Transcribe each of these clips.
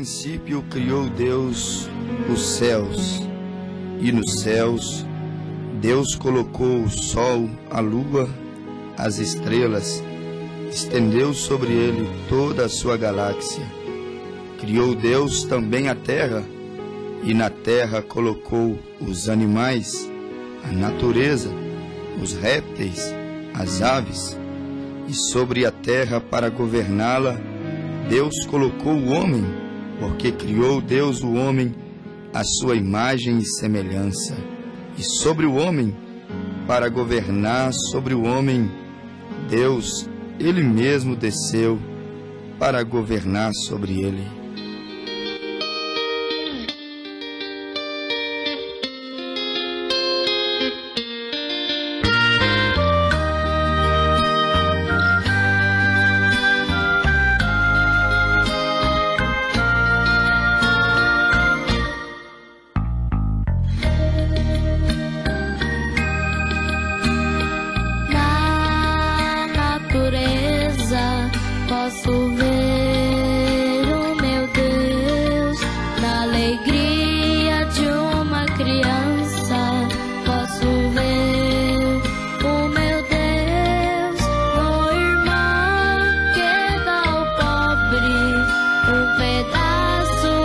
princípio criou Deus os céus, e nos céus Deus colocou o sol, a lua, as estrelas, estendeu sobre ele toda a sua galáxia. Criou Deus também a terra, e na terra colocou os animais, a natureza, os répteis, as aves, e sobre a terra para governá-la, Deus colocou o homem, porque criou Deus o homem à sua imagem e semelhança. E sobre o homem, para governar sobre o homem, Deus, Ele mesmo desceu para governar sobre ele. Posso ver o meu Deus na alegria de uma criança. Posso ver o meu Deus no irmão que dá ao pobre um pedaço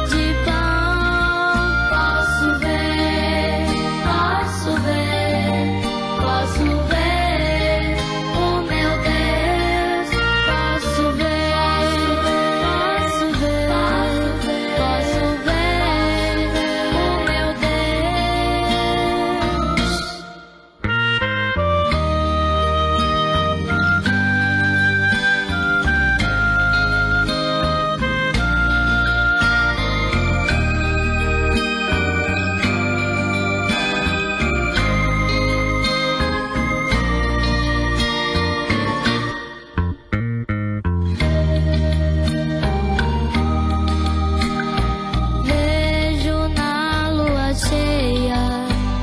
de pão. Posso ver, posso ver, posso ver.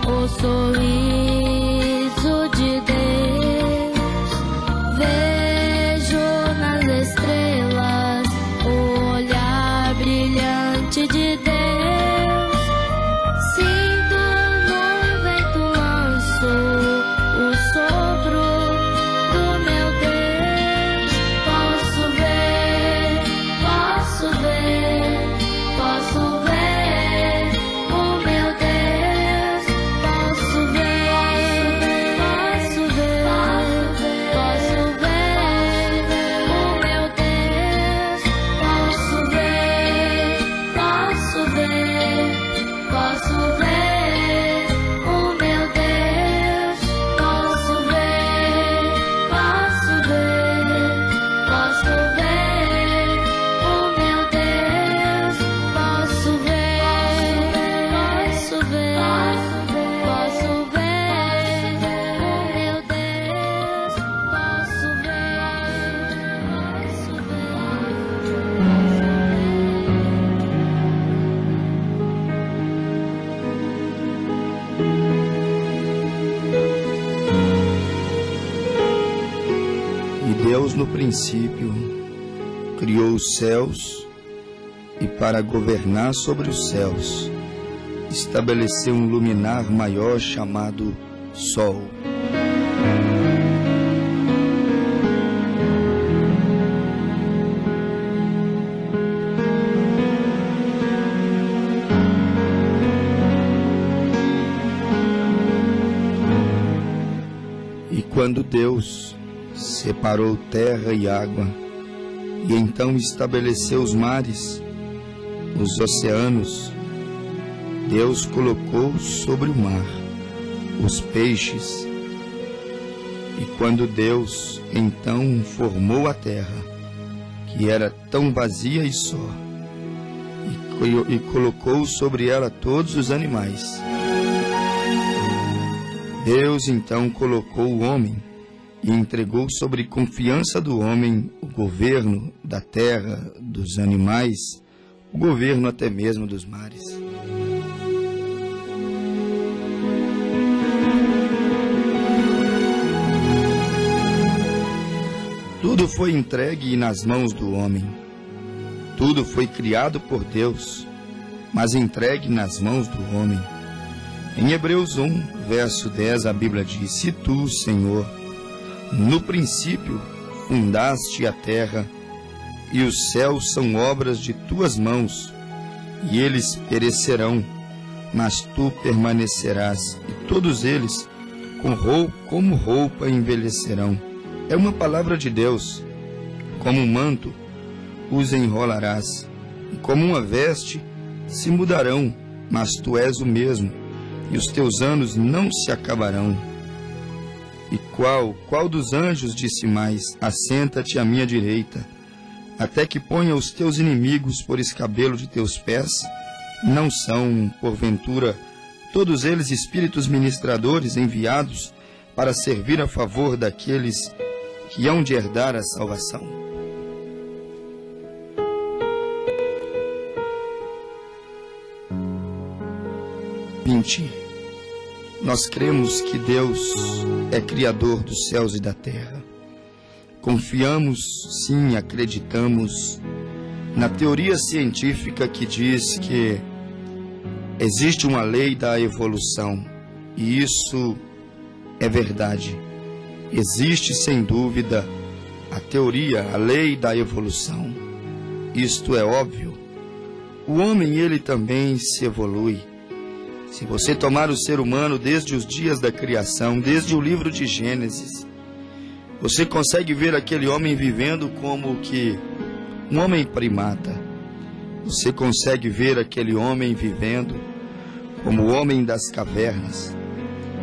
O sorriso de Deus, vejo nas estrelas o olhar brilhante de Deus. Sinto no vento manso o sopro do meu Deus. Posso ver, posso ver, posso ver. Deus no princípio criou os céus e para governar sobre os céus estabeleceu um luminar maior chamado Sol. E quando Deus separou terra e água, e então estabeleceu os mares, os oceanos, Deus colocou sobre o mar os peixes. E quando Deus então formou a terra, que era tão vazia e só, e colocou sobre ela todos os animais, Deus então colocou o homem e entregou sobre confiança do homem o governo da terra, dos animais, o governo até mesmo dos mares. Tudo foi entregue nas mãos do homem, Tudo foi criado por Deus, mas entregue nas mãos do homem. Em Hebreus 1, verso 10, a Bíblia diz: E tu, Senhor, no princípio fundaste a terra, e os céus são obras de tuas mãos, e eles perecerão, mas tu permanecerás, e todos eles como roupa envelhecerão. É uma palavra de Deus. Como um manto os enrolarás, e como uma veste se mudarão, mas tu és o mesmo, e os teus anos não se acabarão. E qual dos anjos disse mais: Assenta-te à minha direita, até que ponha os teus inimigos por escabelo de teus pés? Não são, porventura, todos eles espíritos ministradores enviados para servir a favor daqueles que hão de herdar a salvação? Nós cremos que Deus é Criador dos céus e da terra. Confiamos, sim, acreditamos na teoria científica que diz que existe uma lei da evolução, e isso é verdade. Existe, sem dúvida, a teoria, a lei da evolução. Isto é óbvio. O homem, ele também se evolui. Se você tomar o ser humano desde os dias da criação, desde o livro de Gênesis, você consegue ver aquele homem vivendo como que um homem primata. Você consegue ver aquele homem vivendo como o homem das cavernas.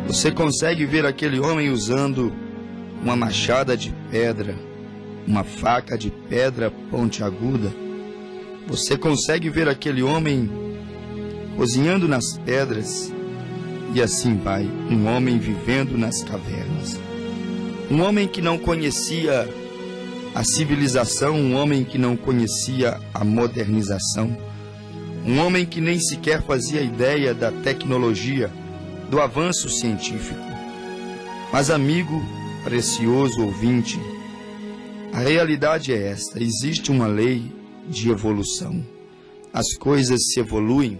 Você consegue ver aquele homem usando uma machada de pedra, uma faca de pedra pontiaguda. Você consegue ver aquele homem cozinhando nas pedras, e assim vai, um homem vivendo nas cavernas. Um homem que não conhecia a civilização, um homem que não conhecia a modernização, um homem que nem sequer fazia ideia da tecnologia, do avanço científico. Mas, amigo precioso ouvinte, a realidade é esta: existe uma lei de evolução. As coisas se evoluem,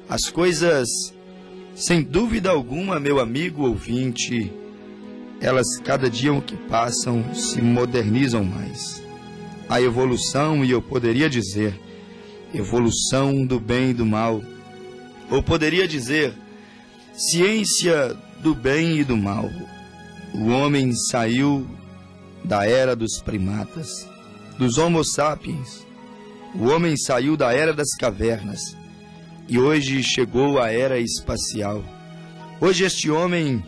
as coisas, sem dúvida alguma, meu amigo ouvinte, elas, cada dia que passam, se modernizam mais. A evolução, e eu poderia dizer, evolução do bem e do mal, ou poderia dizer, ciência do bem e do mal. O homem saiu da era dos primatas, dos Homo sapiens. O homem saiu da era das cavernas e hoje chegou à era espacial. Hoje este homem,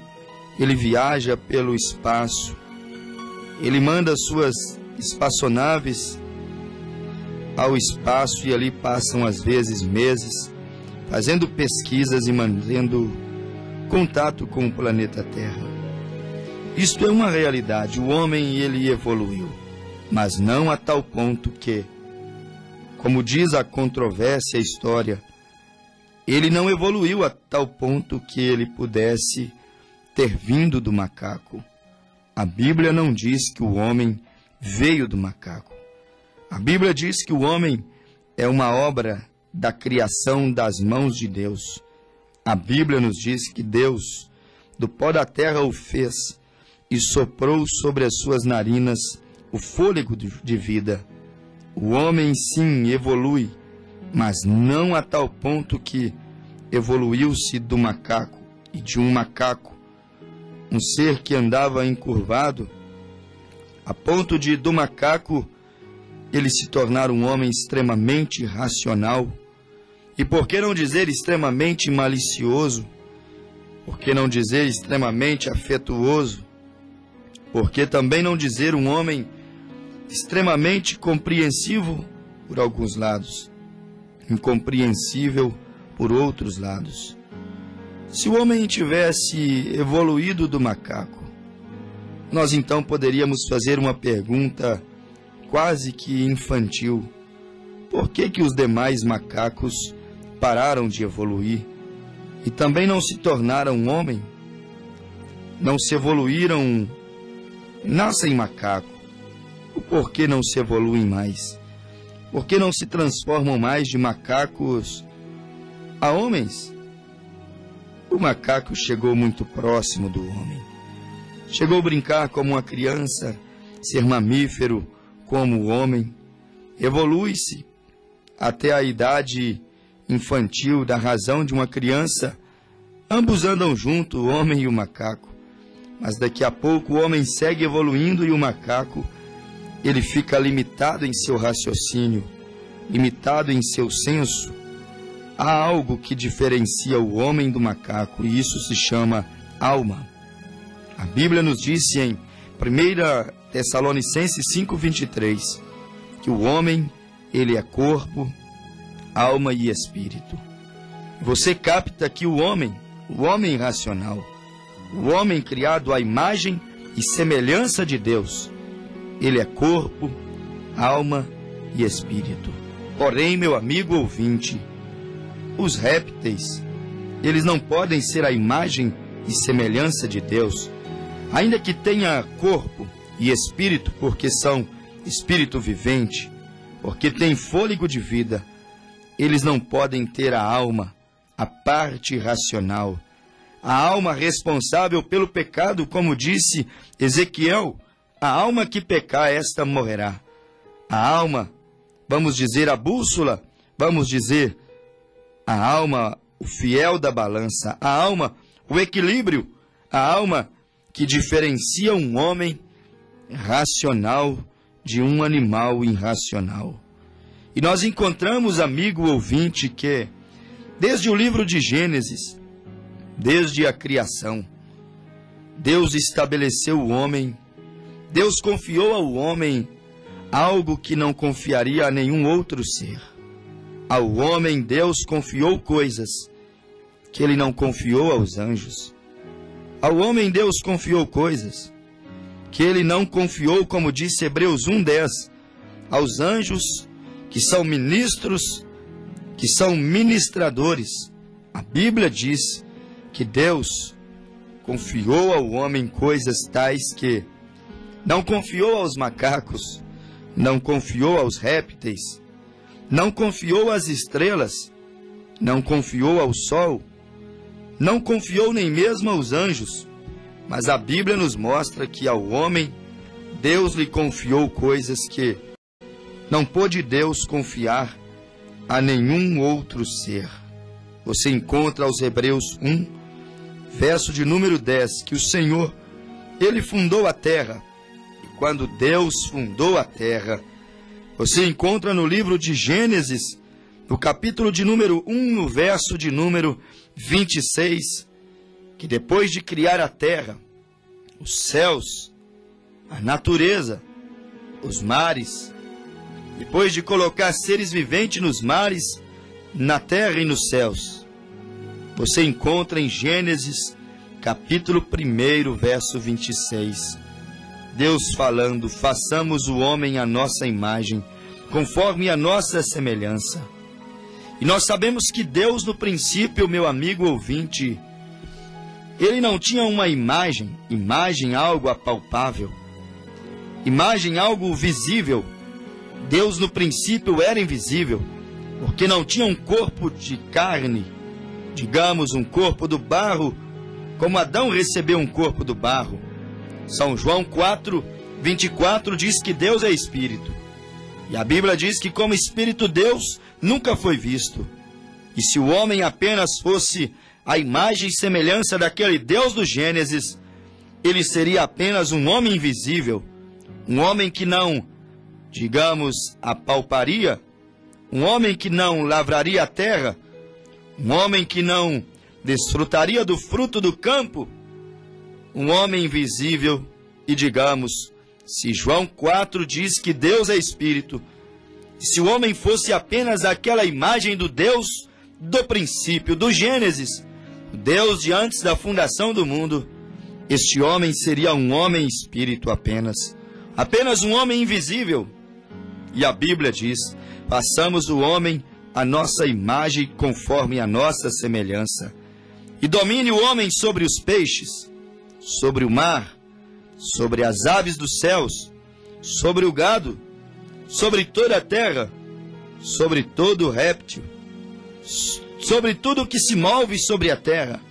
ele viaja pelo espaço, ele manda suas espaçonaves ao espaço e ali passam às vezes meses fazendo pesquisas e mantendo contato com o planeta Terra. Isto é uma realidade. O homem, ele evoluiu, mas não a tal ponto que, como diz a controvérsia, a história, ele não evoluiu a tal ponto que ele pudesse ter vindo do macaco. A Bíblia não diz que o homem veio do macaco. A Bíblia diz que o homem é uma obra da criação das mãos de Deus. A Bíblia nos diz que Deus, do pó da terra, o fez e soprou sobre as suas narinas o fôlego de vida. O homem, sim, evolui, mas não a tal ponto que evoluiu-se do macaco, e de um macaco, um ser que andava encurvado, a ponto de, do macaco, ele se tornar um homem extremamente racional, e por que não dizer extremamente malicioso? Por que não dizer extremamente afetuoso? Por que também não dizer um homem extremamente compreensivo por alguns lados, incompreensível por outros lados? Se o homem tivesse evoluído do macaco, nós então poderíamos fazer uma pergunta quase que infantil: por que que os demais macacos pararam de evoluir e também não se tornaram homem? Não se evoluíram, nascem macaco. O porquê não se evoluem mais? Por que não se transformam mais de macacos a homens? O macaco chegou muito próximo do homem. Chegou a brincar como uma criança, ser mamífero como o homem. Evolui-se até a idade infantil da razão de uma criança. Ambos andam juntos, o homem e o macaco. Mas daqui a pouco o homem segue evoluindo e o macaco, ele fica limitado em seu raciocínio, limitado em seu senso. Há algo que diferencia o homem do macaco e isso se chama alma. A Bíblia nos disse em 1 Tessalonicenses 5:23 que o homem, ele é corpo, alma e espírito. Você capta que o homem racional, o homem criado à imagem e semelhança de Deus, ele é corpo, alma e espírito. Porém, meu amigo ouvinte, os répteis, eles não podem ser a imagem e semelhança de Deus, ainda que tenha corpo e espírito, porque são espírito vivente, porque tem fôlego de vida. Eles não podem ter a alma, a parte racional, a alma responsável pelo pecado, como disse Ezequiel, a alma que pecar, esta morrerá. A alma, vamos dizer a bússola, vamos dizer a alma, o fiel da balança, a alma, o equilíbrio, a alma que diferencia um homem racional de um animal irracional. E nós encontramos, amigo ouvinte, que desde o livro de Gênesis, desde a criação, Deus estabeleceu o homem, Deus confiou ao homem algo que não confiaria a nenhum outro ser. Ao homem, Deus confiou coisas que ele não confiou aos anjos. Ao homem, Deus confiou coisas que ele não confiou, como disse Hebreus 1:10, aos anjos, que são ministros, que são ministradores. A Bíblia diz que Deus confiou ao homem coisas tais que não confiou aos macacos, não confiou aos répteis, não confiou às estrelas, não confiou ao sol, não confiou nem mesmo aos anjos. Mas a Bíblia nos mostra que ao homem, Deus lhe confiou coisas que não pôde Deus confiar a nenhum outro ser. Você encontra aos Hebreus 1, verso de número 10, que o Senhor, Ele fundou a terra. E quando Deus fundou a terra, você encontra no livro de Gênesis, no capítulo de número 1, no verso de número 26, que depois de criar a terra, os céus, a natureza, os mares, depois de colocar seres viventes nos mares, na terra e nos céus, você encontra em Gênesis, capítulo 1, verso 26, Deus falando: façamos o homem à nossa imagem, conforme a nossa semelhança. E nós sabemos que Deus, no princípio, meu amigo ouvinte, Ele não tinha uma imagem, algo apalpável, imagem, algo visível. Deus, no princípio, era invisível, porque não tinha um corpo de carne, digamos, um corpo do barro, como Adão recebeu um corpo do barro. São João 4:24 diz que Deus é Espírito. E a Bíblia diz que como Espírito Deus nunca foi visto. E se o homem apenas fosse a imagem e semelhança daquele Deus do Gênesis, ele seria apenas um homem invisível, um homem que não, digamos, apalparia, um homem que não lavraria a terra, um homem que não desfrutaria do fruto do campo, um homem invisível. E digamos, se João 4 diz que Deus é Espírito, e se o homem fosse apenas aquela imagem do Deus do princípio, do Gênesis, o Deus de antes da fundação do mundo, este homem seria um homem espírito apenas um homem invisível. E a Bíblia diz: façamos o homem à nossa imagem, conforme a nossa semelhança, e domine o homem sobre os peixes, sobre o mar, sobre as aves dos céus, sobre o gado, sobre toda a terra sobre todo réptil, sobre tudo que se move sobre a terra.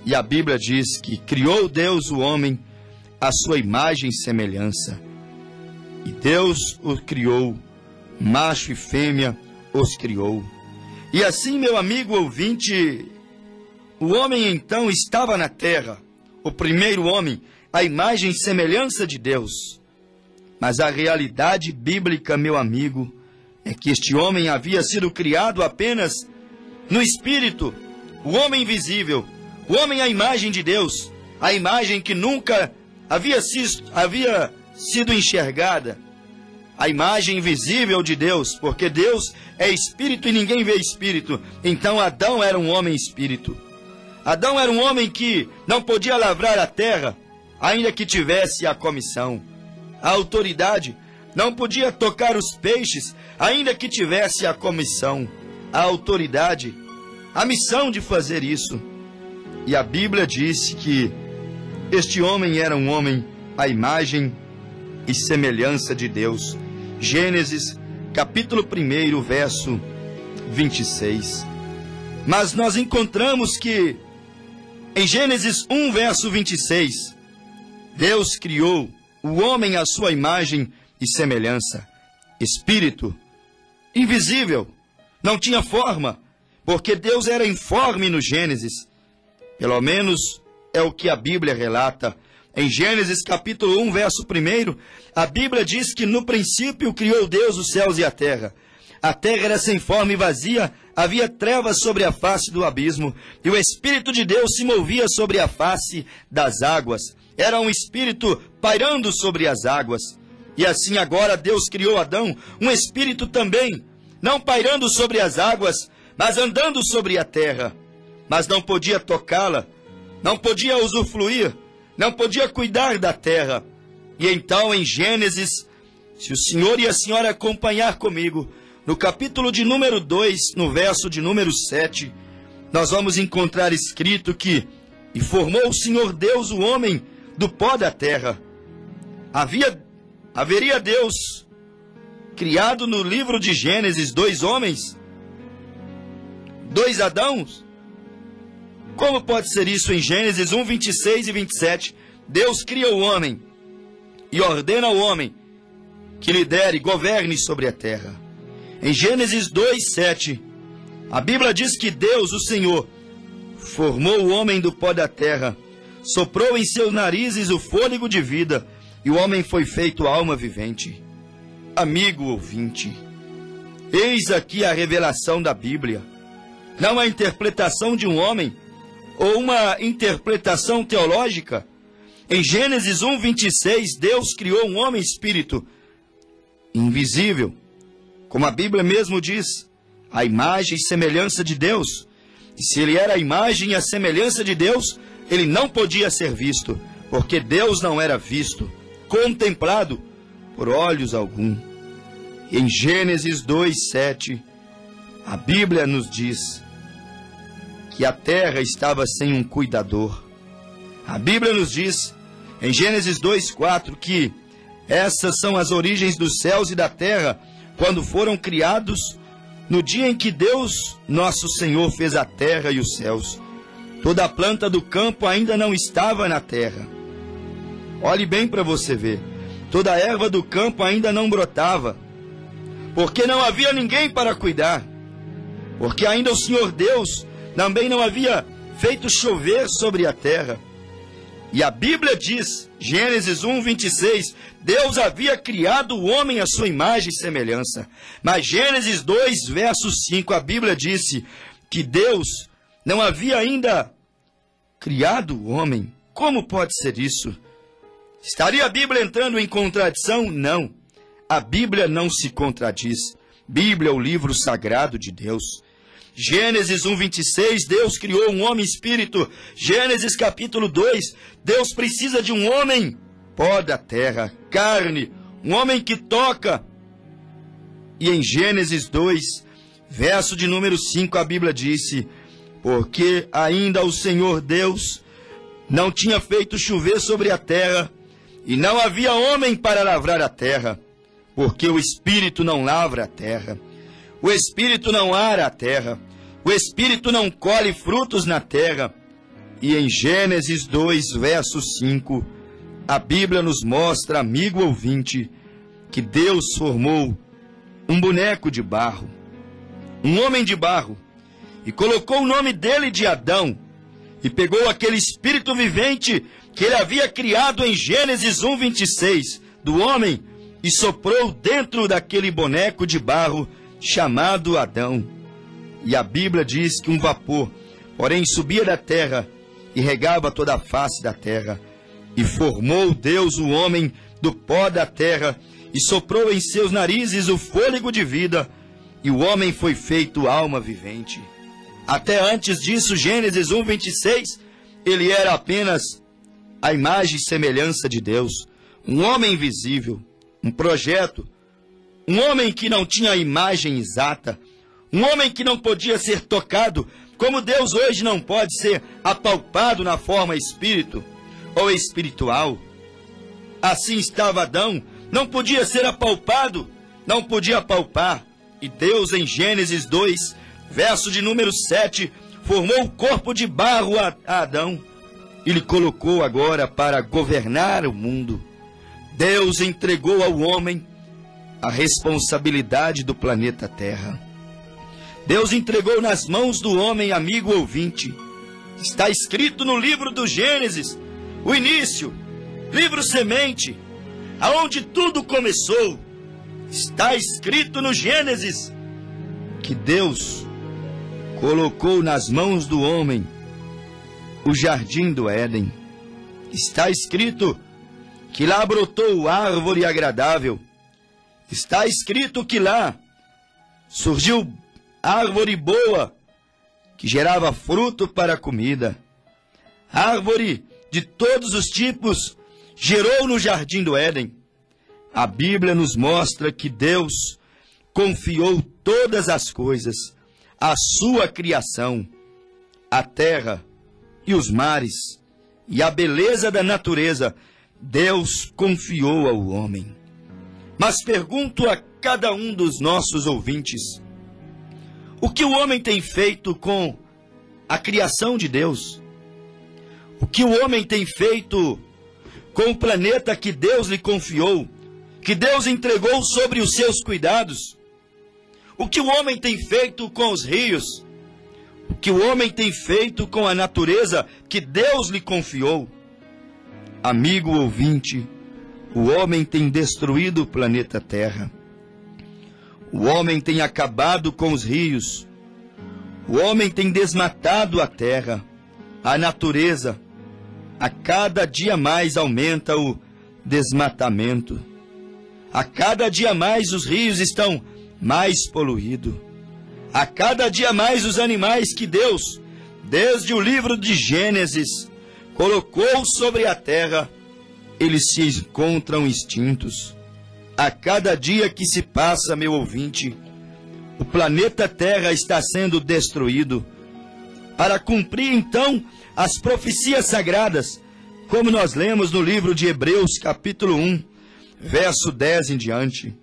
E a Bíblia diz que criou Deus o homem à sua imagem e semelhança. E Deus o criou, macho e fêmea os criou. E assim, meu amigo ouvinte, o homem então estava na terra, o primeiro homem, a imagem e semelhança de Deus. Mas a realidade bíblica, meu amigo, é que este homem havia sido criado apenas no espírito, o homem invisível, o homem à imagem de Deus, a imagem que nunca havia sido enxergada, a imagem invisível de Deus, porque Deus é espírito e ninguém vê espírito. Então Adão era um homem espírito. Adão era um homem que não podia lavrar a terra, ainda que tivesse a comissão. A autoridade não podia tocar os peixes, ainda que tivesse a comissão. A autoridade, a missão de fazer isso. E a Bíblia disse que este homem era um homem à imagem e semelhança de Deus. Gênesis, capítulo 1, verso 26. Mas nós encontramos que em Gênesis 1, verso 26, Deus criou o homem à sua imagem e semelhança. Espírito, invisível, não tinha forma, porque Deus era informe no Gênesis. Pelo menos é o que a Bíblia relata. Em Gênesis capítulo 1, verso 1, a Bíblia diz que no princípio criou Deus os céus e a terra. A terra era sem forma e vazia, havia trevas sobre a face do abismo, e o Espírito de Deus se movia sobre a face das águas. Era um Espírito pairando sobre as águas. E assim agora Deus criou Adão, um Espírito também, não pairando sobre as águas, mas andando sobre a terra. Mas não podia tocá-la, não podia usufruir, não podia cuidar da terra. E então em Gênesis, se o senhor e a senhora acompanhar comigo, no capítulo de número 2, no verso de número 7, nós vamos encontrar escrito que: e formou o Senhor Deus o homem do pó da terra. Haveria Deus criado no livro de Gênesis 2 homens? 2 Adãos? Como pode ser isso em Gênesis 1, 26 e 27? Deus cria o homem e ordena ao homem que lidere e governe sobre a terra. Em Gênesis 2, 7, a Bíblia diz que Deus, o Senhor, formou o homem do pó da terra, soprou em seus narizes o fôlego de vida, e o homem foi feito alma vivente. Amigo ouvinte, eis aqui a revelação da Bíblia. Não a interpretação de um homem, ou uma interpretação teológica. Em Gênesis 1, 26, Deus criou um homem espírito, invisível, como a Bíblia mesmo diz, a imagem e semelhança de Deus. E se ele era a imagem e a semelhança de Deus, ele não podia ser visto, porque Deus não era visto, contemplado por olhos algum. Em Gênesis 2, 7, a Bíblia nos diz que a terra estava sem um cuidador. A Bíblia nos diz, em Gênesis 2, 4, que essas são as origens dos céus e da terra, quando foram criados no dia em que Deus, nosso Senhor, fez a terra e os céus. Toda a planta do campo ainda não estava na terra. Olhe bem para você ver. Toda a erva do campo ainda não brotava, porque não havia ninguém para cuidar. Porque ainda o Senhor Deus também não havia feito chover sobre a terra. E a Bíblia diz, Gênesis 1, 26, Deus havia criado o homem à sua imagem e semelhança. Mas Gênesis 2, verso 5, a Bíblia disse que Deus não havia ainda criado o homem. Como pode ser isso? Estaria a Bíblia entrando em contradição? Não. A Bíblia não se contradiz. Bíblia é o livro sagrado de Deus. Gênesis 1, 26, Deus criou um homem espírito. Gênesis capítulo 2, Deus precisa de um homem, pó da terra, carne, um homem que toca. E em Gênesis 2, verso de número 5, a Bíblia disse: porque ainda o Senhor Deus não tinha feito chover sobre a terra, e não havia homem para lavrar a terra, porque o Espírito não lavra a terra. O Espírito não ara a terra. O Espírito não colhe frutos na terra. E em Gênesis 2, verso 5, a Bíblia nos mostra, amigo ouvinte, que Deus formou um boneco de barro, um homem de barro, e colocou o nome dele de Adão, e pegou aquele espírito vivente que ele havia criado em Gênesis 1, 26, do homem, e soprou dentro daquele boneco de barro chamado Adão. E a Bíblia diz que um vapor, porém, subia da terra e regava toda a face da terra. E formou Deus o homem do pó da terra, e soprou em seus narizes o fôlego de vida, e o homem foi feito alma vivente. Até antes disso, Gênesis 1, 26, ele era apenas a imagem e semelhança de Deus, um homem invisível, um projeto, um homem que não tinha a imagem exata, um homem que não podia ser tocado, como Deus hoje não pode ser apalpado na forma espírito ou espiritual. Assim estava Adão, não podia ser apalpado, não podia apalpar. E Deus, em Gênesis 2, verso de número 7, formou o corpo de barro a Adão e lhe colocou agora para governar o mundo. Deus entregou ao homem a responsabilidade do planeta Terra. Deus entregou nas mãos do homem, amigo ouvinte. Está escrito no livro do Gênesis, o início, livro semente, aonde tudo começou. Está escrito no Gênesis que Deus colocou nas mãos do homem o jardim do Éden. Está escrito que lá brotou árvore agradável. Está escrito que lá surgiu árvore boa, que gerava fruto para a comida. Árvore de todos os tipos gerou no jardim do Éden. A Bíblia nos mostra que Deus confiou todas as coisas, a sua criação, a terra e os mares, e a beleza da natureza, Deus confiou ao homem. Mas pergunto a cada um dos nossos ouvintes, o que o homem tem feito com a criação de Deus? O que o homem tem feito com o planeta que Deus lhe confiou, que Deus entregou sobre os seus cuidados? O que o homem tem feito com os rios? O que o homem tem feito com a natureza que Deus lhe confiou? Amigo ouvinte, o homem tem destruído o planeta Terra. O homem tem acabado com os rios. O homem tem desmatado a terra, a natureza. A cada dia mais aumenta o desmatamento. A cada dia mais os rios estão mais poluídos. A cada dia mais os animais que Deus, desde o livro de Gênesis, colocou sobre a terra, eles se encontram extintos. A cada dia que se passa, meu ouvinte, o planeta Terra está sendo destruído. Para cumprir, então, as profecias sagradas, como nós lemos no livro de Hebreus, capítulo 1, verso 10 em diante.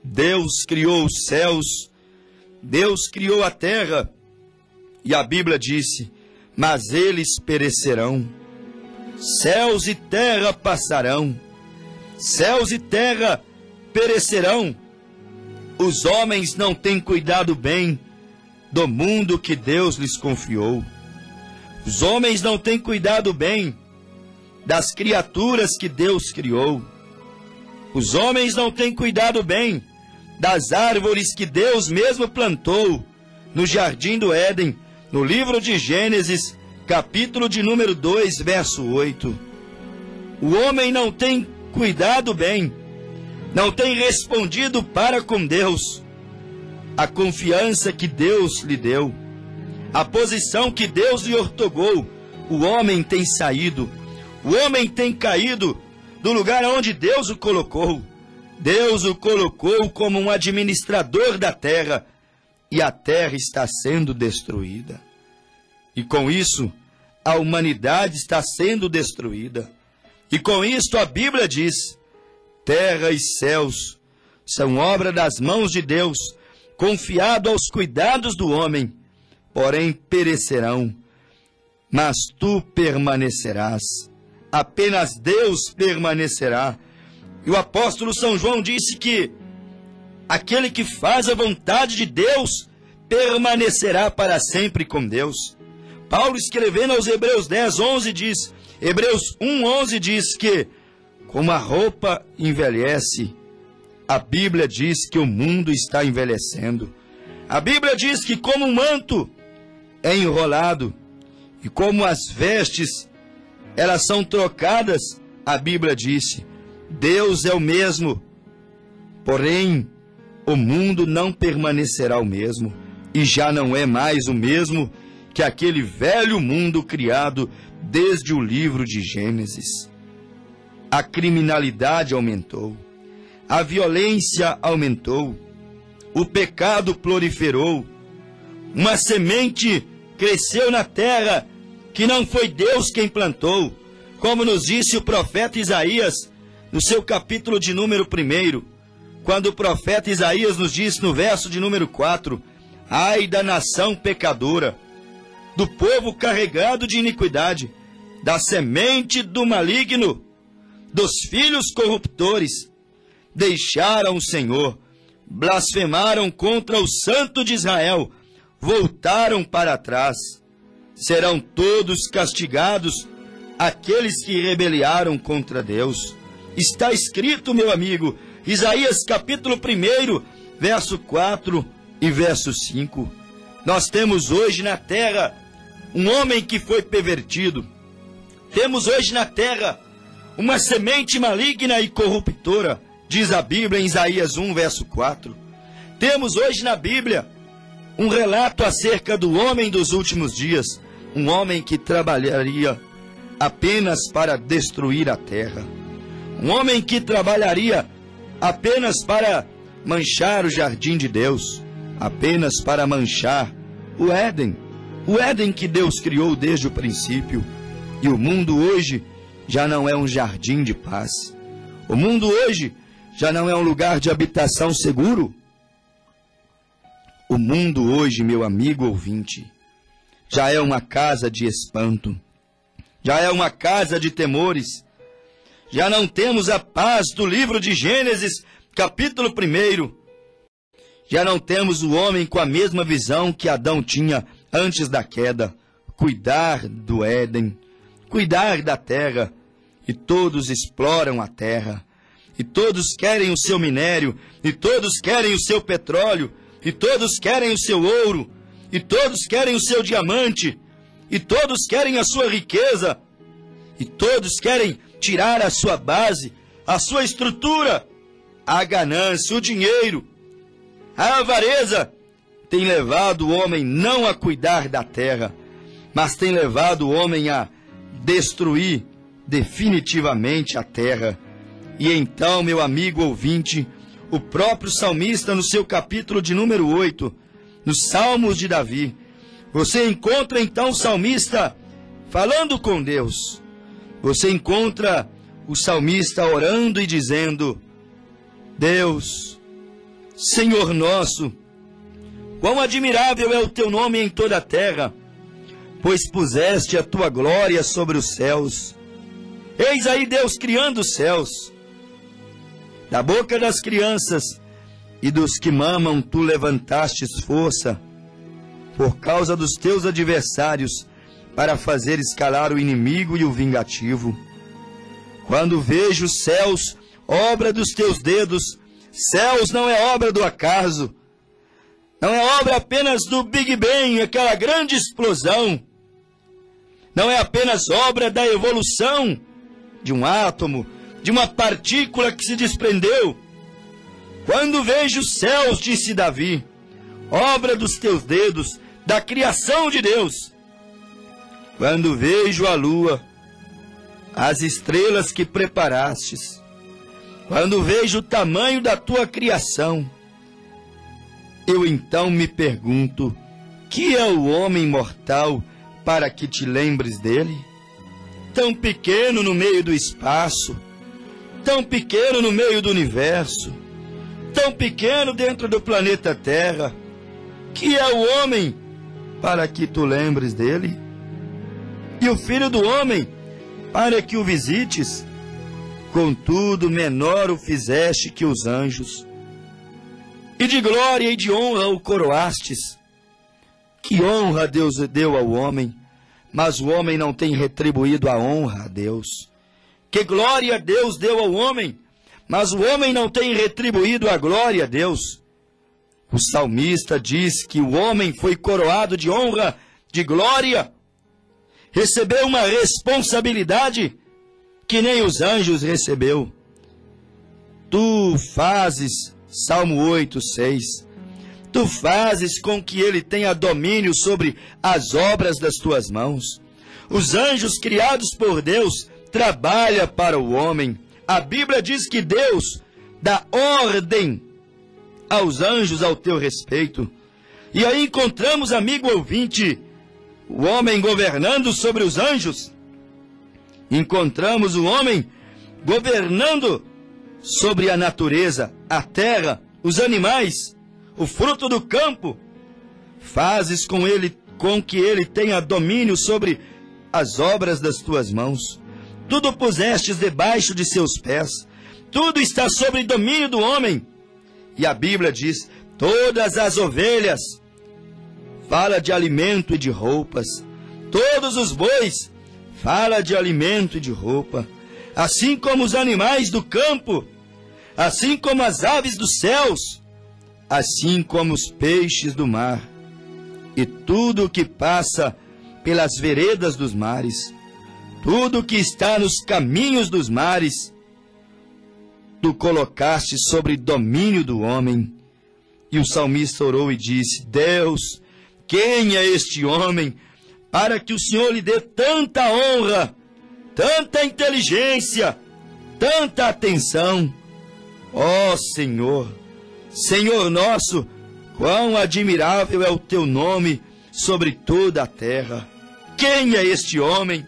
Deus criou os céus, Deus criou a terra, e a Bíblia disse, mas eles perecerão. Céus e terra passarão, céus e terra perecerão. Os homens não têm cuidado bem do mundo que Deus lhes confiou. Os homens não têm cuidado bem das criaturas que Deus criou. Os homens não têm cuidado bem das árvores que Deus mesmo plantou no jardim do Éden, no livro de Gênesis, capítulo de número 2, verso 8. O homem não tem cuidado bem, não tem respondido para com Deus a confiança que Deus lhe deu, a posição que Deus lhe ortogou. O homem tem saído, o homem tem caído do lugar onde Deus o colocou. Deus o colocou como um administrador da terra, e a terra está sendo destruída. E com isso, a humanidade está sendo destruída. E com isto a Bíblia diz, terra e céus são obra das mãos de Deus, confiado aos cuidados do homem, porém perecerão, mas tu permanecerás. Apenas Deus permanecerá. E o apóstolo São João disse que aquele que faz a vontade de Deus permanecerá para sempre com Deus. Paulo, escrevendo aos Hebreus 10:11, diz, Hebreus 1:11 diz que, como a roupa envelhece, a Bíblia diz que o mundo está envelhecendo. A Bíblia diz que como um manto é enrolado e como as vestes elas são trocadas, a Bíblia disse, Deus é o mesmo, porém o mundo não permanecerá o mesmo, e já não é mais o mesmo que aquele velho mundo criado desde o livro de Gênesis. A criminalidade aumentou, a violência aumentou, o pecado proliferou, uma semente cresceu na terra que não foi Deus quem plantou, como nos disse o profeta Isaías no seu capítulo de número 1, quando o profeta Isaías nos disse no verso de número 4, ai da nação pecadora, do povo carregado de iniquidade, da semente do maligno, dos filhos corruptores, deixaram o Senhor, blasfemaram contra o Santo de Israel, voltaram para trás. Serão todos castigados aqueles que rebelaram contra Deus. Está escrito, meu amigo, Isaías capítulo 1, verso 4 e verso 5. Nós temos hoje na terra um homem que foi pervertido. Temos hoje na terra uma semente maligna e corruptora, diz a Bíblia em Isaías 1, verso 4. Temos hoje na Bíblia um relato acerca do homem dos últimos dias, um homem que trabalharia apenas para destruir a terra, um homem que trabalharia apenas para manchar o jardim de Deus, apenas para manchar o Éden que Deus criou desde o princípio. E o mundo hoje já não é um jardim de paz. O mundo hoje já não é um lugar de habitação seguro. O mundo hoje, meu amigo ouvinte, já é uma casa de espanto, já é uma casa de temores. Já não temos a paz do livro de Gênesis, capítulo 1. Já não temos o homem com a mesma visão que Adão tinha antes da queda, cuidar do Éden, cuidar da terra, e todos exploram a terra, e todos querem o seu minério, e todos querem o seu petróleo, e todos querem o seu ouro, e todos querem o seu diamante, e todos querem a sua riqueza, e todos querem tirar a sua base, a sua estrutura. A ganância, o dinheiro, a avareza tem levado o homem não a cuidar da terra, mas tem levado o homem a destruir definitivamente a terra. E então, meu amigo ouvinte, o próprio salmista, no seu capítulo de número 8, nos Salmos de Davi, você encontra então o salmista falando com Deus. Você encontra o salmista orando e dizendo: Deus, Senhor nosso, quão admirável é o teu nome em toda a terra, pois puseste a tua glória sobre os céus. Eis aí Deus criando os céus. Da boca das crianças e dos que mamam tu levantastes força, por causa dos teus adversários, para fazer escalar o inimigo e o vingativo. Quando vejo os céus, obra dos teus dedos, céus não é obra do acaso, não é obra apenas do Big Bang, aquela grande explosão, não é apenas obra da evolução de um átomo, de uma partícula que se desprendeu. Quando vejo os céus, disse Davi, obra dos teus dedos, da criação de Deus. Quando vejo a lua, as estrelas que preparastes, quando vejo o tamanho da tua criação, eu então me pergunto: que é o homem mortal para que te lembres dele? Tão pequeno no meio do espaço, tão pequeno no meio do universo, tão pequeno dentro do planeta Terra, que é o homem, para que tu lembres dele, e o Filho do Homem, para que o visites. Contudo, menor o fizeste que os anjos, e de glória e de honra o coroastes. Que honra Deus deu ao homem, mas o homem não tem retribuído a honra a Deus. Que glória Deus deu ao homem, mas o homem não tem retribuído a glória a Deus. O salmista diz que o homem foi coroado de honra, de glória, recebeu uma responsabilidade que nem os anjos recebeu. Tu fazes, Salmo 8, 6, tu fazes com que ele tenha domínio sobre as obras das tuas mãos. Os anjos criados por Deus trabalham para o homem. A Bíblia diz que Deus dá ordem aos anjos ao teu respeito. E aí encontramos, amigo ouvinte, o homem governando sobre os anjos. Encontramos o homem governando sobre a natureza, a terra, os animais, o fruto do campo. Fazes com que ele tenha domínio sobre as obras das tuas mãos. Tudo pusestes debaixo de seus pés. Tudo está sob domínio do homem. E a Bíblia diz, todas as ovelhas, fala de alimento e de roupas. Todos os bois, fala de alimento e de roupa. Assim como os animais do campo, assim como as aves dos céus, assim como os peixes do mar, e tudo o que passa pelas veredas dos mares, tudo o que está nos caminhos dos mares, tu colocaste sobre domínio do homem. E o salmista orou e disse, Deus, quem é este homem, para que o Senhor lhe dê tanta honra, tanta inteligência, tanta atenção? Ó Senhor, Senhor nosso, quão admirável é o teu nome sobre toda a terra. Quem é este homem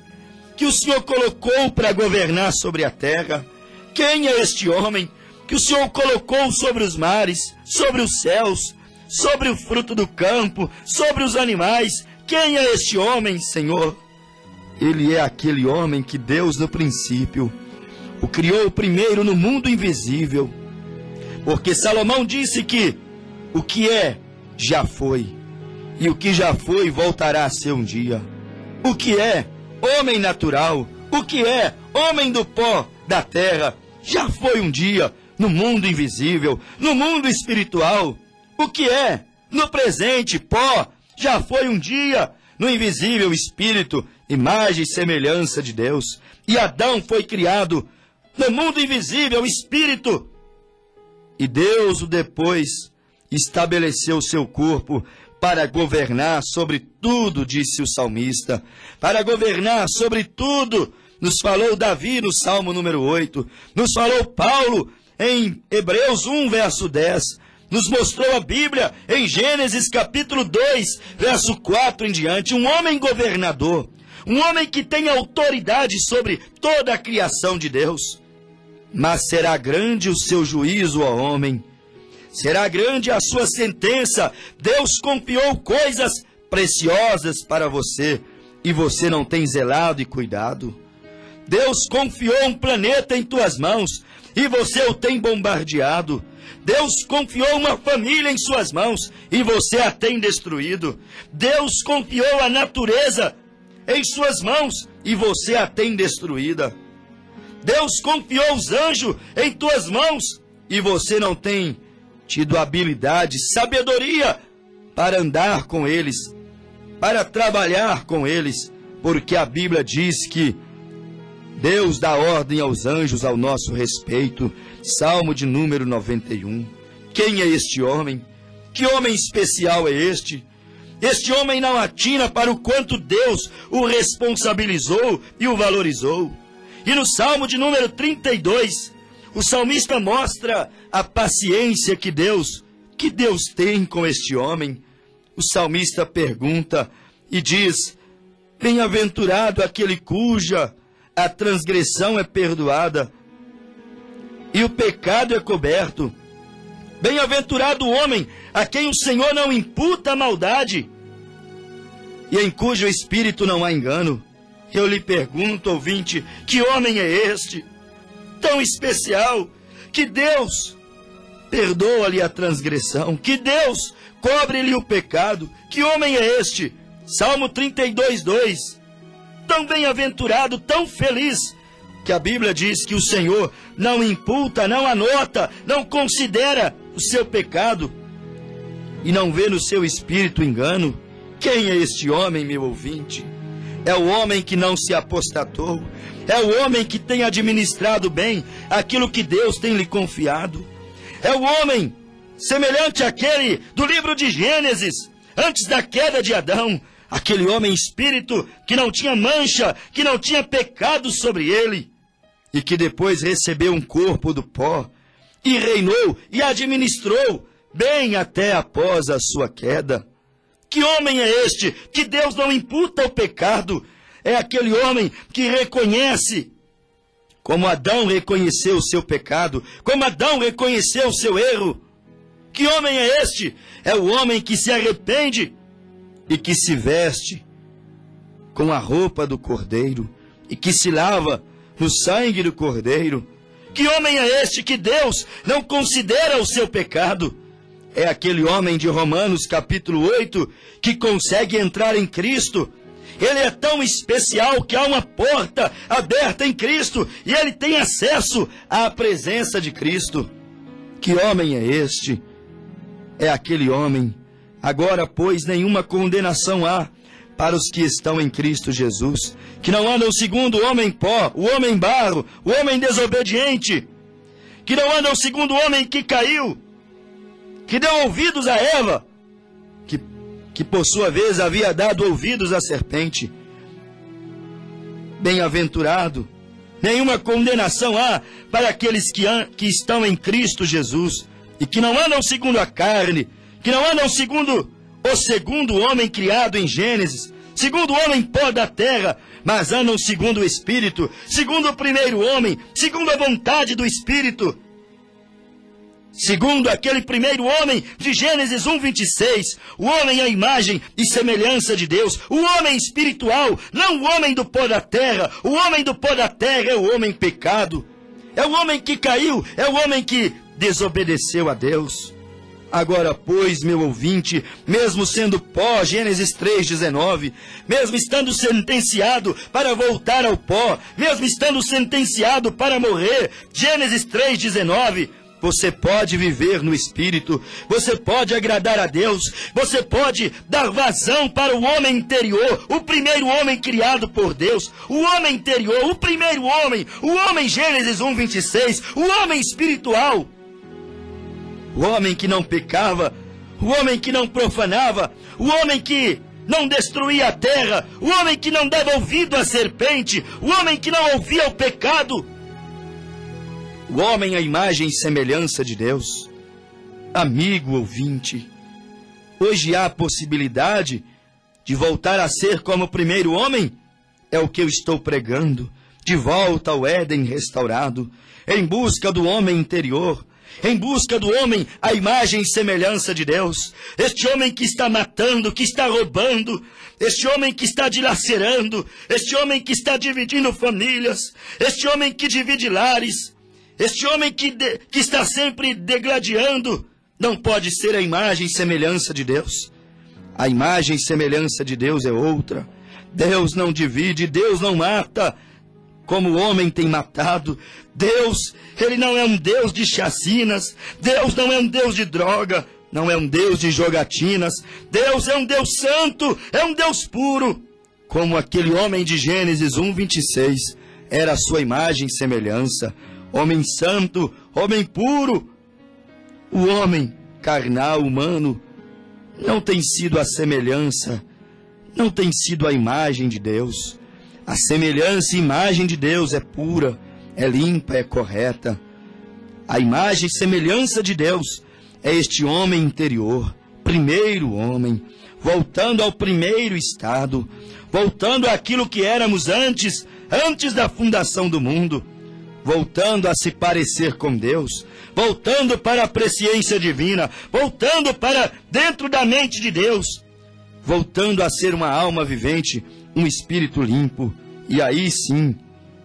que o Senhor colocou para governar sobre a terra? Quem é este homem que o Senhor colocou sobre os mares, sobre os céus, sobre o fruto do campo, sobre os animais? Quem é este homem, Senhor? Ele é aquele homem que Deus no princípio o criou primeiro no mundo invisível. Porque Salomão disse que o que é, já foi. E o que já foi, voltará a ser um dia. O que é homem natural, o que é homem do pó da terra, já foi um dia no mundo invisível, no mundo espiritual. O que é no presente pó, já foi um dia no invisível espírito, imagem e semelhança de Deus. E Adão foi criado no mundo invisível espírito. E Deus o depois estabeleceu o seu corpo para governar sobre tudo, disse o salmista. Para governar sobre tudo, nos falou Davi no Salmo número 8. Nos falou Paulo em Hebreus 1, verso 10. Nos mostrou a Bíblia em Gênesis capítulo 2, verso 4 em diante. Um homem governador, um homem que tem autoridade sobre toda a criação de Deus. Mas será grande o seu juízo, ó homem. Será grande a sua sentença. Deus confiou coisas preciosas para você e você não tem zelado e cuidado. Deus confiou um planeta em tuas mãos e você o tem bombardeado. Deus confiou uma família em suas mãos e você a tem destruído. Deus confiou a natureza em suas mãos e você a tem destruída. Deus confiou os anjos em tuas mãos e você não tem tido habilidade, sabedoria para andar com eles, para trabalhar com eles, porque a Bíblia diz que Deus dá ordem aos anjos ao nosso respeito. Salmo de número 91. Quem é este homem? Que homem especial é este? Este homem não atina para o quanto Deus o responsabilizou e o valorizou. E no Salmo de número 32, o salmista mostra a paciência que Deus tem com este homem. O salmista pergunta e diz, bem-aventurado aquele cuja a transgressão é perdoada e o pecado é coberto. Bem-aventurado o homem a quem o Senhor não imputa a maldade e em cujo espírito não há engano. Eu lhe pergunto, ouvinte, que homem é este, tão especial, que Deus perdoa-lhe a transgressão, que Deus cobre-lhe o pecado? Que homem é este? Salmo 32:2. Tão bem-aventurado, tão feliz, que a Bíblia diz que o Senhor não imputa, não anota, não considera o seu pecado e não vê no seu espírito engano. Quem é este homem, meu ouvinte? É o homem que não se apostatou, é o homem que tem administrado bem aquilo que Deus tem lhe confiado. É o homem semelhante àquele do livro de Gênesis, antes da queda de Adão, aquele homem espírito que não tinha mancha, que não tinha pecado sobre ele, e que depois recebeu um corpo do pó, e reinou e administrou bem até após a sua queda. Que homem é este que Deus não imputa o pecado? É aquele homem que reconhece, como Adão reconheceu o seu pecado, como Adão reconheceu o seu erro. Que homem é este? É o homem que se arrepende e que se veste com a roupa do Cordeiro e que se lava no sangue do Cordeiro. Que homem é este que Deus não considera o seu pecado? É aquele homem de Romanos capítulo 8 que consegue entrar em Cristo. Ele é tão especial que há uma porta aberta em Cristo e ele tem acesso à presença de Cristo. Que homem é este? É aquele homem. Agora, pois, nenhuma condenação há para os que estão em Cristo Jesus, que não andam segundo o homem pó, o homem barro, o homem desobediente, que não andam segundo o homem que caiu, que deu ouvidos a Eva, que por sua vez havia dado ouvidos à serpente. Bem-aventurado, nenhuma condenação há para aqueles que estão em Cristo Jesus, e que não andam segundo a carne, que não andam segundo o segundo homem criado em Gênesis, segundo o homem pó da terra, mas andam segundo o Espírito, segundo o primeiro homem, segundo a vontade do Espírito, segundo aquele primeiro homem de Gênesis 1:26, o homem à imagem e semelhança de Deus, o homem espiritual, não o homem do pó da terra. O homem do pó da terra é o homem pecado, é o homem que caiu, é o homem que desobedeceu a Deus. Agora, pois, meu ouvinte, mesmo sendo pó, Gênesis 3:19, mesmo estando sentenciado para voltar ao pó, mesmo estando sentenciado para morrer, Gênesis 3:19, você pode viver no Espírito, você pode agradar a Deus, você pode dar vazão para o homem interior, o primeiro homem criado por Deus, o homem interior, o primeiro homem, o homem Gênesis 1:26, o homem espiritual. O homem que não pecava, o homem que não profanava, o homem que não destruía a terra, o homem que não dava ouvido à serpente, o homem que não ouvia o pecado, o homem à imagem e semelhança de Deus. Amigo ouvinte, hoje há a possibilidade de voltar a ser como o primeiro homem? É o que eu estou pregando, de volta ao Éden restaurado, em busca do homem interior, em busca do homem à imagem e semelhança de Deus. Este homem que está matando, que está roubando, este homem que está dilacerando, este homem que está dividindo famílias, este homem que divide lares, este homem que está sempre degladiando, não pode ser a imagem e semelhança de Deus. A imagem e semelhança de Deus é outra. Deus não divide, Deus não mata como o homem tem matado. Deus, Ele não é um Deus de chacinas. Deus não é um Deus de droga. Não é um Deus de jogatinas. Deus é um Deus santo, é um Deus puro. Como aquele homem de Gênesis 1:26 era a sua imagem e semelhança. Homem santo, homem puro. O homem carnal, humano, não tem sido a semelhança, não tem sido a imagem de Deus. A semelhança e imagem de Deus é pura, é limpa, é correta. A imagem e semelhança de Deus é este homem interior, primeiro homem, voltando ao primeiro estado, voltando àquilo que éramos antes da fundação do mundo. voltando a se parecer com Deus, voltando para a presciência divina, voltando para dentro da mente de Deus, voltando a ser uma alma vivente, um espírito limpo. E aí sim,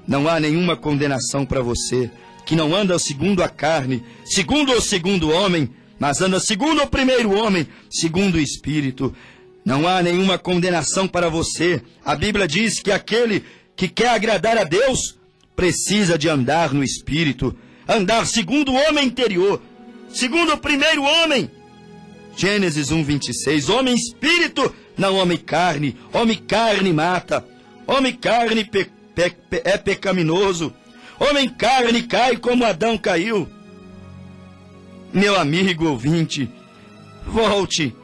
não há nenhuma condenação para você, que não anda segundo a carne, segundo o segundo homem, mas anda segundo o primeiro homem, segundo o Espírito. Não há nenhuma condenação para você. A Bíblia diz que aquele que quer agradar a Deus precisa de andar no Espírito, andar segundo o homem interior, segundo o primeiro homem. Gênesis 1:26, homem espírito, não homem carne. Homem carne mata, homem carne é pecaminoso, homem carne cai como Adão caiu. Meu amigo ouvinte, volte.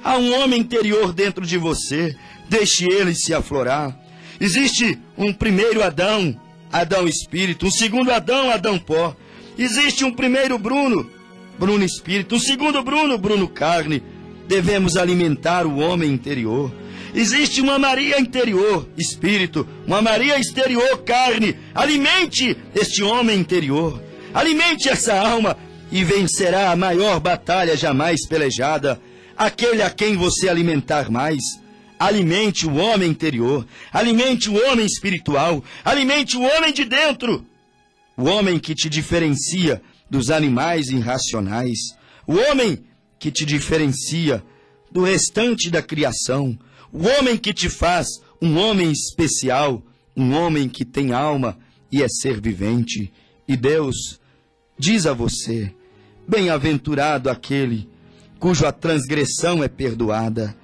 Há um homem interior dentro de você, deixe ele se aflorar. Existe um primeiro Adão, Adão espírito, um segundo Adão, Adão pó. Existe um primeiro Bruno, Bruno espírito, um segundo Bruno, Bruno carne. Devemos alimentar o homem interior. Existe uma Maria interior, espírito, uma Maria exterior, carne. Alimente este homem interior, alimente essa alma e vencerá a maior batalha jamais pelejada. Aquele a quem você alimentar mais. Alimente o homem interior, alimente o homem espiritual, alimente o homem de dentro. O homem que te diferencia dos animais irracionais, o homem que te diferencia do restante da criação, o homem que te faz um homem especial, um homem que tem alma e é ser vivente. E Deus diz a você, bem-aventurado aquele cuja transgressão é perdoada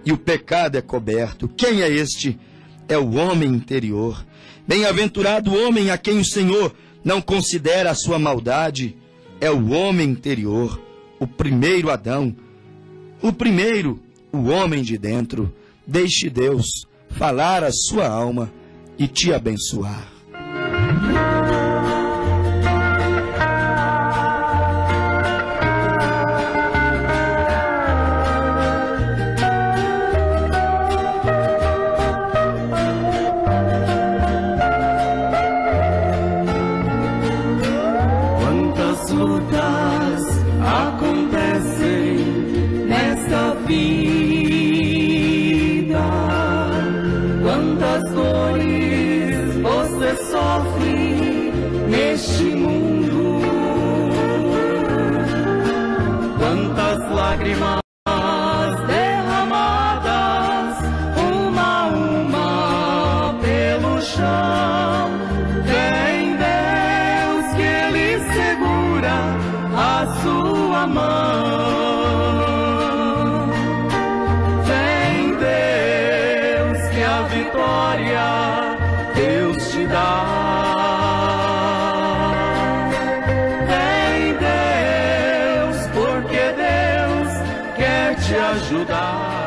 e o pecado é coberto. Quem é este? É o homem interior. Bem-aventurado o homem a quem o Senhor não considera a sua maldade. É o homem interior, o primeiro Adão, o homem de dentro. Deixe Deus falar a sua alma e te abençoar. Lágrimas derramadas, uma a uma pelo chão. Tem Deus que Ele segura a sua mão. Tem Deus que a vitória Deus te dá. Te ajudar.